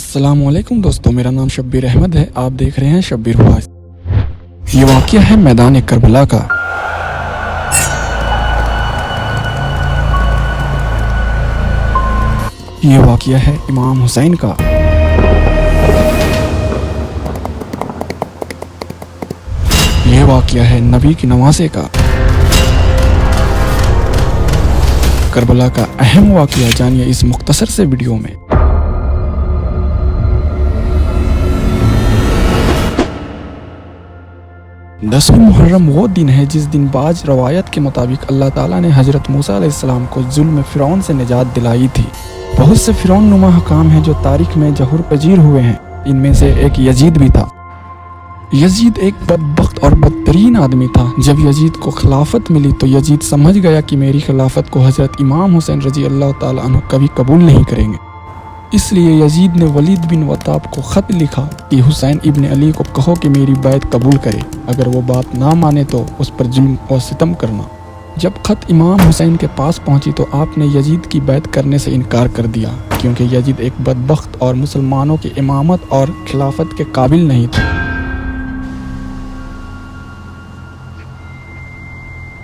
अस्सलाम वालेकुम दोस्तों, मेरा नाम शब्बीर अहमद है। आप देख रहे हैं शब्बीर वॉइस। ये वाक़या है मैदान करबला का। ये वाक़या है इमाम हुसैन का। ये वाक़या है नबी की नवासे का। करबला का अहम वाक़या जानिए इस मुख्तसर से वीडियो में। 10वीं मुहर्रम वो दिन है जिस दिन बाज रवायत के मुताबिक अल्लाह ताला ने हज़रत मूसा अलैहिस्सलाम को जुल्म फ़िरौन से निजात दिलाई थी। बहुत से फ़िरौन नुमा हकाम हैं जो तारीख में ज़हूर पजीर हुए हैं। इनमें से एक यजीद भी था। यजीद एक बदबख्त और बदतरीन आदमी था। जब यजीद को खिलाफत मिली तो यजीद समझ गया कि मेरी खिलाफत को हज़रत इमाम हुसैन रज़ी अल्लाह ताला अन्हु कभी कबूल नहीं करेंगे। इसलिए यजीद ने वलीद बिन वताब को ख़त लिखा कि हुसैन इब्न अली को कहो कि मेरी बैत कबूल करे, अगर वो बात ना माने तो उस पर जुल्म और सितम करना। जब ख़त इमाम हुसैन के पास पहुंची तो आपने यजीद की बैत करने से इनकार कर दिया, क्योंकि यजीद एक बदबख्त और मुसलमानों की इमामत और खिलाफत के काबिल नहीं था।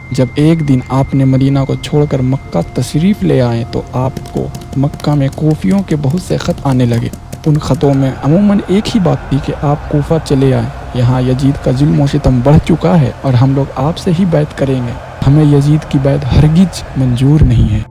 जब एक दिन आपने मदीना को छोड़कर मक्का तशरीफ़ ले आए तो आपको मक्का में कोफियों के बहुत से ख़त आने लगे। उन ख़तों में अमूमन एक ही बात थी कि आप कोफा चले आए, यहाँ यजीद का जुल्म और सितम बढ़ चुका है और हम लोग आपसे ही बैत करेंगे, हमें यजीद की बैत हरगिज मंजूर नहीं है।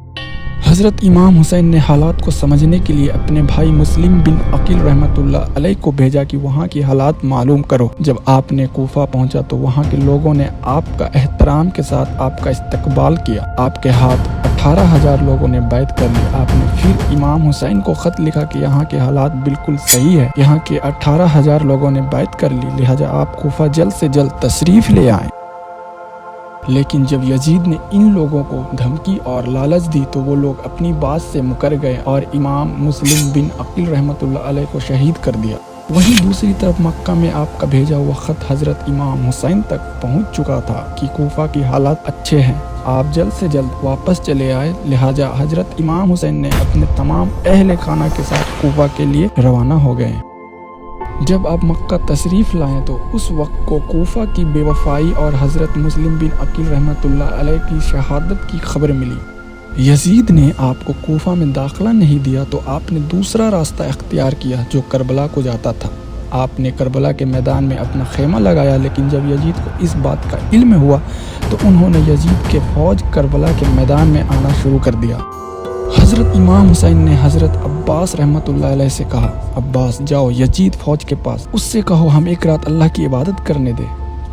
हज़रत इमाम हुसैन ने हालात को समझने के लिए अपने भाई मुस्लिम बिन अकील रहमतुल्लाह अलैह को भेजा कि वहाँ की हालात मालूम करो। जब आपने कोफा पहुँचा तो वहाँ के लोगों ने आपका एहतराम के साथ आपका इस्तकबाल किया। आपके हाथ 18,000 लोगों ने बैत कर ली। आपने फिर इमाम हुसैन को ख़त लिखा कि यहाँ के हालात बिल्कुल सही है, यहाँ के 18,000 लोगों ने बैत कर ली, लिहाजा आप कोफा जल्द से जल्द तशरीफ़ ले आएँ। लेकिन जब यजीद ने इन लोगों को धमकी और लालच दी तो वो लोग अपनी बात से मुकर गए और इमाम मुस्लिम बिन अकील रहमतुल्लाह अलैह को शहीद कर दिया। वहीं दूसरी तरफ मक्का में आपका भेजा हुआ ख़त हज़रत इमाम हुसैन तक पहुंच चुका था कि कोफा की हालात अच्छे हैं, आप जल्द से जल्द वापस चले आए। लिहाजा हज़रत इमाम हुसैन ने अपने तमाम अहले खाना के साथ कोफा के लिए रवाना हो गए। जब आप मक्का तशरीफ़ लाएं तो उस वक्त को कोफा की बेवफाई और हज़रत मुस्लिम बिन अकील रहमतुल्लाह अलैह की शहादत की खबर मिली। यजीद ने आपको कोफा में दाखिला नहीं दिया तो आपने दूसरा रास्ता इख्तियार किया जो करबला को जाता था। आपने करबला के मैदान में अपना खेमा लगाया, लेकिन जब यजीद को इस बात का इल्म हुआ तो उन्होंने यजीद के फ़ौज करबला के मैदान में आना शुरू कर दिया। हज़रत इमाम हुसैन ने हज़रत अब्बास रहमतुल्लाह अलैह से कहा, अब्बास जाओ यजीद फ़ौज के पास, उससे कहो हम एक रात अल्लाह की इबादत करने दे।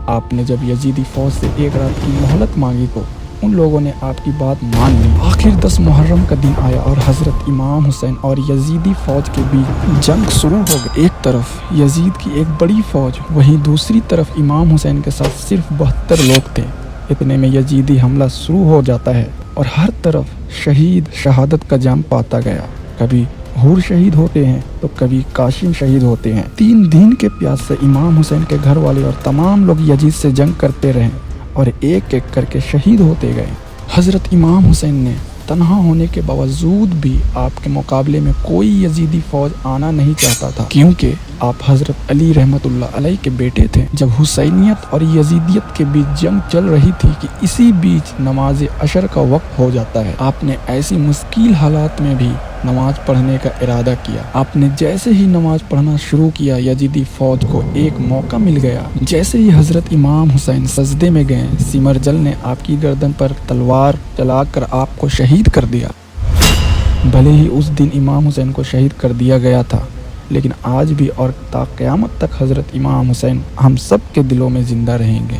आपने जब यजीदी फ़ौज से एक रात की मोहलत मांगी तो उन लोगों ने आपकी बात मान ली। आखिर 10 मुहर्रम का दिन आया और हज़रत इमाम हुसैन और यजीदी फ़ौज के बीच जंग शुरू हो गई। एक तरफ यजीद की एक बड़ी फ़ौज, वहीं दूसरी तरफ इमाम हुसैन के साथ सिर्फ 72 लोग थे। इतने में यजीदी हमला शुरू हो जाता है और हर तरफ शहीद शहादत का जाम पाता गया। कभी हूर शहीद होते हैं तो कभी काशिम शहीद होते हैं। 3 दिन के प्यास से इमाम हुसैन के घर वाले और तमाम लोग यजीद से जंग करते रहे और एक एक करके शहीद होते गए। हज़रत इमाम हुसैन ने तन्हा होने के बावजूद भी आपके मुकाबले में कोई यजीदी फ़ौज आना नहीं चाहता था, क्योंकि आप हज़रत अली रहमतुल्लाह अलैह के बेटे थे। जब हुसैनियत और यजीदियत के बीच जंग चल रही थी कि इसी बीच नमाज अशर का वक्त हो जाता है। आपने ऐसी मुश्किल हालात में भी नमाज पढ़ने का इरादा किया। आपने जैसे ही नमाज पढ़ना शुरू किया, यजीदी फ़ौज को एक मौका मिल गया। जैसे ही हज़रत इमाम हुसैन सजदे में गए, सिमरजल ने आपकी गर्दन पर तलवार चलाकर आपको शहीद कर दिया। भले ही उस दिन इमाम हुसैन को शहीद कर दिया गया था, लेकिन आज भी और ता क़यामत तक हज़रत इमाम हुसैन हम सब के दिलों में ज़िंदा रहेंगे।